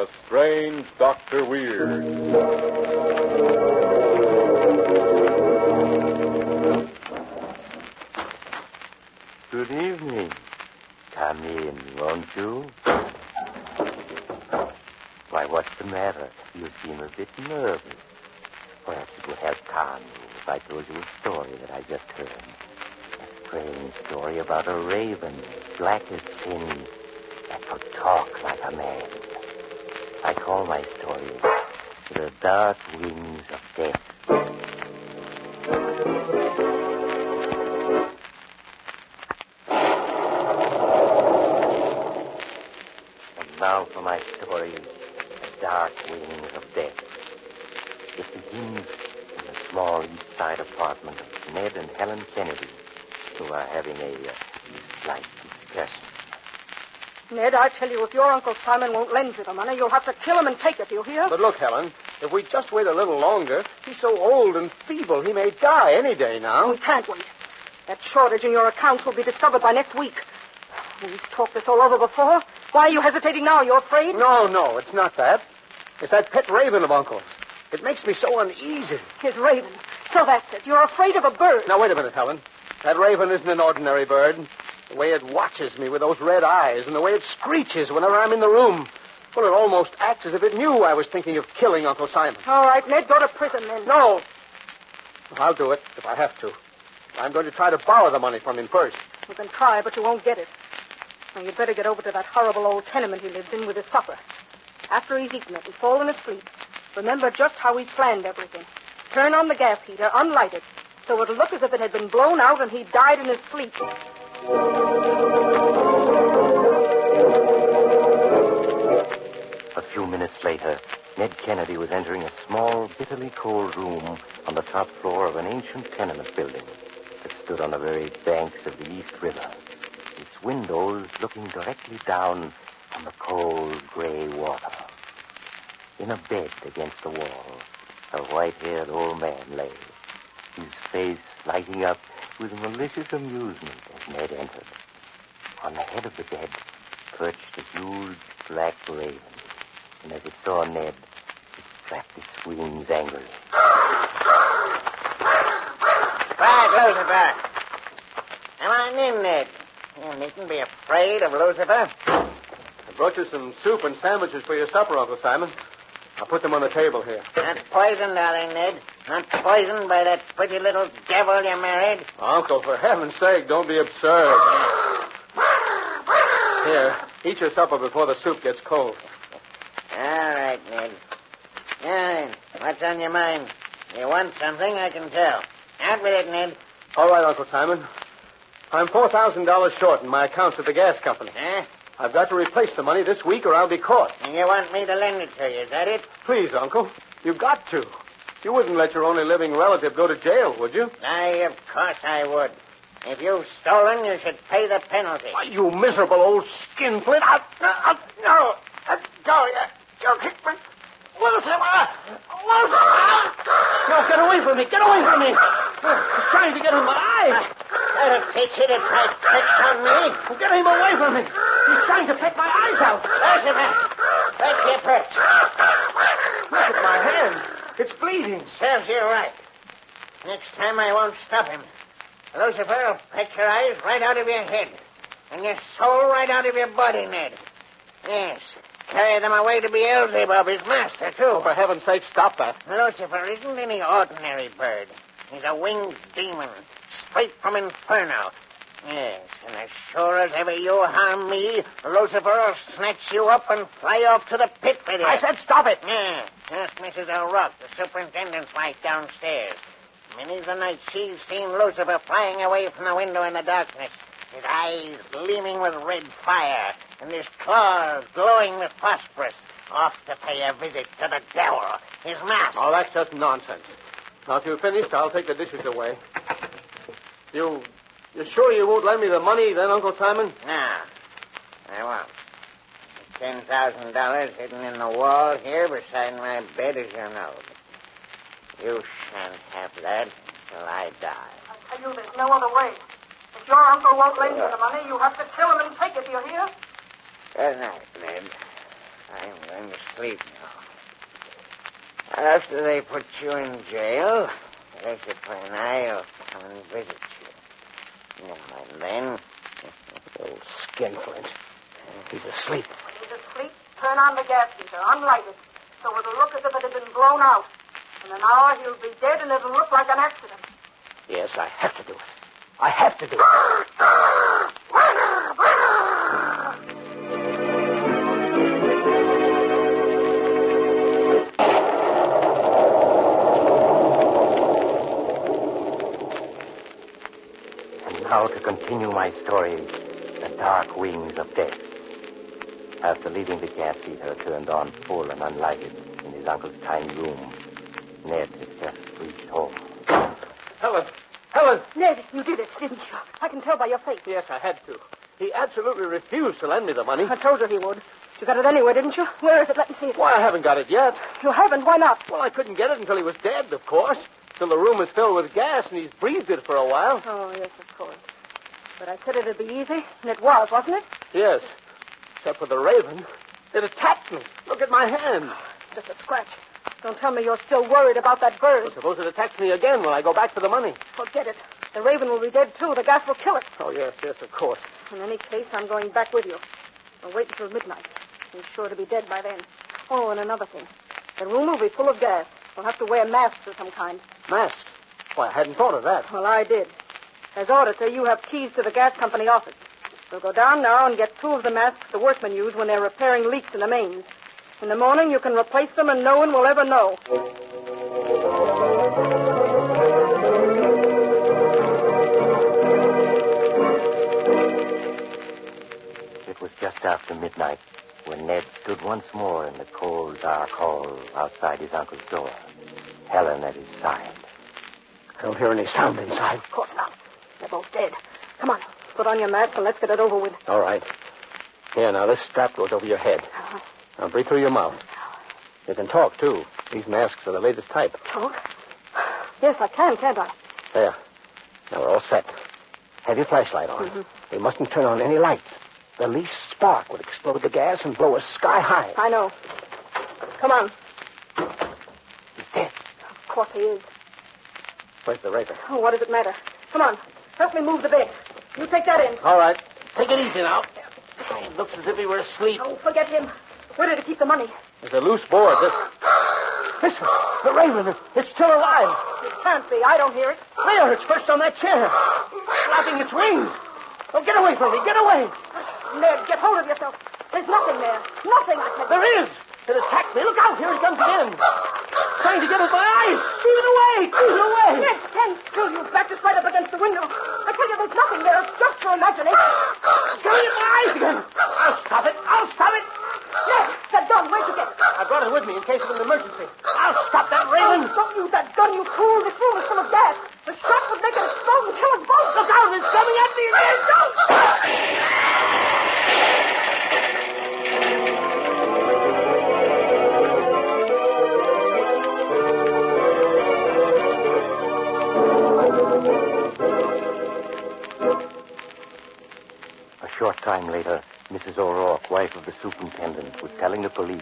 The Strange Dr. Weird. Good evening. Come in, won't you? Why, what's the matter? You seem a bit nervous. Perhaps it would help calm you if I told you a story that I just heard. A strange story about a raven, black as sin, that could talk like a man. I call my story The Dark Wings of Death. And now for my story, The Dark Wings of Death. It begins in the small east side apartment of Ned and Helen Kennedy, who are having a slight discussion. Ned, I tell you, if your Uncle Simon won't lend you the money, you'll have to kill him and take it, do you hear? But look, Helen, if we just wait a little longer, he's so old and feeble, he may die any day now. We can't wait. That shortage in your accounts will be discovered by next week. We've talked this all over before. Why are you hesitating now? You're afraid? No, it's not that. It's that pet raven of Uncle's. It makes me so uneasy. His raven. So that's it. You're afraid of a bird. Now, wait a minute, Helen. That raven isn't an ordinary bird. The way it watches me with those red eyes and the way it screeches whenever I'm in the room. Well, it almost acts as if it knew I was thinking of killing Uncle Simon. All right, Ned, go to prison then. No. I'll do it if I have to. I'm going to try to borrow the money from him first. You can try, but you won't get it. Now, you'd better get over to that horrible old tenement he lives in with his supper. After he's eaten it and fallen asleep, remember just how we planned everything. Turn on the gas heater, unlight it, so it'll look as if it had been blown out and he died in his sleep. A few minutes later, Ned Kennedy was entering a small, bitterly cold room on the top floor of an ancient tenement building that stood on the very banks of the East River, its windows looking directly down on the cold, gray water. In a bed against the wall, a white-haired old man lay, his face lighting up with malicious amusement as Ned entered. On the head of the bed perched a huge black raven, and as it saw Ned, it flapped its wings angrily. Quiet, Lucifer. Come on in, Ned. You needn't be afraid of Lucifer. I brought you some soup and sandwiches for your supper, Uncle Simon. I'll put them on the table here. Not poisoned, are they, Ned? Not poisoned by that pretty little devil you married? Uncle, for heaven's sake, don't be absurd. Here, eat your supper before the soup gets cold. All right, Ned. Now then, what's on your mind? You want something, I can tell. Out with it, Ned. All right, Uncle Simon. I'm $4,000 short in my accounts at the gas company. Huh? I've got to replace the money this week or I'll be caught. And you want me to lend it to you, is that it? Please, Uncle. You've got to. You wouldn't let your only living relative go to jail, would you? Aye, of course I would. If you've stolen, you should pay the penalty. Why, you miserable old skinflint. No. Go. You kick me. Lucifer! No, get away from me. Get away from me. He's trying to get in my eyes. That'll teach you to try tricks on me. Get him away from me. He's trying to peck my eyes out. Lucifer, that's your perch. Look at my hand. It's bleeding. Serves you right. Next time I won't stop him. Lucifer will peck your eyes right out of your head. And your soul right out of your body, Ned. Yes. Carry them away to Beelzebub, his master, too. Oh, for heaven's sake, stop that. Lucifer isn't any ordinary bird. He's a winged demon, straight from Inferno. Yes, and as sure as ever you harm me, Lucifer will snatch you up and fly off to the pit with you. I said stop it. Yeah, ask Mrs. O'Rourke, the superintendent's wife downstairs. Many's the night she's seen Lucifer flying away from the window in the darkness, his eyes gleaming with red fire, and his claws glowing with phosphorus, off to pay a visit to the devil, his master. Oh, that's just nonsense. Now, if you've finished, I'll take the dishes away. You sure you won't lend me the money then, Uncle Simon? No, I won't. $10,000 hidden in the wall here beside my bed, as you know. You shan't have that until I die. I tell you, there's no other way. If your uncle won't lend you the money, you have to kill him and take it, do you hear? Good night, Ned. I'm going to sleep now. After they put you in jail, Discipline, I'll come and visit you. And then... Old skinflint. He's asleep. When he's asleep, turn on the gas heater, unlight it, so it'll look as if it had been blown out. In an hour, he'll be dead, and it'll look like an accident. Yes, I have to do it. I have to do it. And now to continue my story, the dark wings of death. After leaving the gas heater turned on full and unlighted in his uncle's tiny room, Ned had just reached home. Helen! Helen! Ned, you did it, didn't you? I can tell by your face. Yes, I had to. He absolutely refused to lend me the money. I told you he would. You got it anyway, didn't you? Where is it? Let me see it. Why, I haven't got it yet. You haven't? Why not? Well, I couldn't get it until he was dead, of course. Till the room was filled with gas and he's breathed it for a while. Oh, yes, of course. But I said it'd be easy, and it was, wasn't it? Yes. Except for the raven. It attacked me. Look at my hand. Just a scratch. Don't tell me you're still worried about that bird. Well, suppose it attacks me again when I go back for the money. Forget it. The raven will be dead, too. The gas will kill it. Oh, yes, of course. In any case, I'm going back with you. We'll wait until midnight. He's sure to be dead by then. Oh, and another thing. The room will be full of gas. We'll have to wear masks of some kind. Masks? Why, I hadn't thought of that. Well, I did. As auditor, you have keys to the gas company office. We'll go down now and get 2 of the masks the workmen use when they're repairing leaks in the mains. In the morning, you can replace them and no one will ever know. It was just after midnight when Ned stood once more in the cold, dark hall outside his uncle's door, Helen at his side. I don't hear any sound inside. Of course not. They're both dead. Come on. Put on your mask and let's get it over with. All right. Here, now, this strap goes over your head. Now, breathe through your mouth. You can talk, too. These masks are the latest type. Talk? Yes, I can, can't I? There. Now, we're all set. Have your flashlight on. Mm-hmm. We mustn't turn on any lights. The least spark would explode the gas and blow us sky high. I know. Come on. He's dead. Of course he is. Where's the raven? Oh, what does it matter? Come on. Help me move the bed. You take that in. All right. Take it easy now. It looks as if he were asleep. Oh, forget him. Where did he keep the money? There's a loose board. Listen, the raven. It's still alive. It can't be. I don't hear it. There, it's perched on that chair. Flapping its wings. Oh, get away from me. Get away. Ned, get hold of yourself. There's nothing there. Nothing, I tell you. There is. It attacked me. Look out. Here he comes again. Trying to get at my eyes. Keep it away. Keep it away. Ned, stand still. You backed us right up against the window. I tell you, there's nothing there. It's just your imagination. It's going in my eyes again. I'll stop it. I'll stop it. Ned, that gun, where'd you get it? I brought it with me in case of an emergency. I'll stop that raven. Oh, don't use that gun, you fool. This room is full of gas. The shot would make it explode and kill us both. Look out. It's coming at me again. Don't. A short time later, Mrs. O'Rourke, wife of the superintendent, was telling the police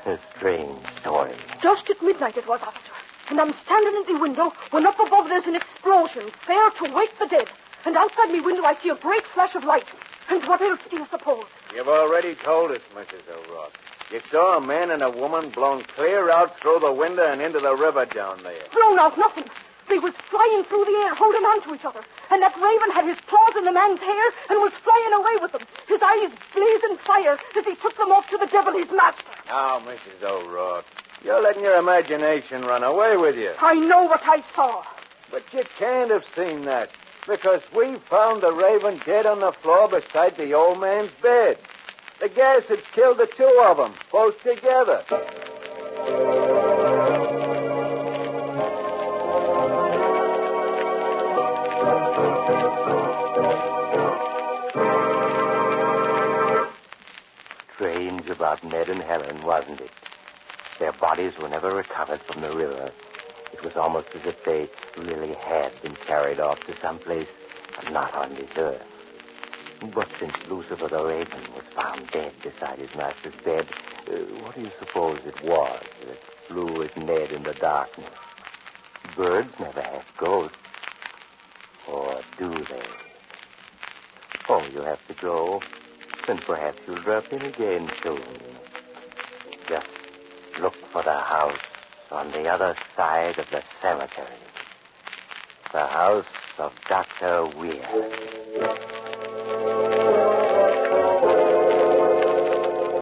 a strange story. Just at midnight it was, officer. And I'm standing at the window when up above there's an explosion, fair to wake the dead. And outside me window I see a great flash of light. And what else do you suppose? You've already told us, Mrs. O'Rourke. You saw a man and a woman blown clear out through the window and into the river down there. Blown out nothing. They was flying through the air, holding on to each other. And that raven had his claws in the man's hair and was flying away with them. His eyes blazing fire as he took them off to the devil, his master. Now, Mrs. O'Rourke, you're letting your imagination run away with you. I know what I saw. But you can't have seen that, because we found the raven dead on the floor beside the old man's bed. The gas had killed the 2 of them, both together. Strange about Ned and Helen, wasn't it? Their bodies were never recovered from the river. It was almost as if they really had been carried off to someplace not on this earth. But since Lucifer the Raven was found dead beside his master's bed, what do you suppose it was that flew at Ned in the darkness? Birds never have ghosts. Or do they? Oh, you have to go. Then perhaps you'll drop in again soon. Just look for the house on the other side of the cemetery. The house of Dr. Weir.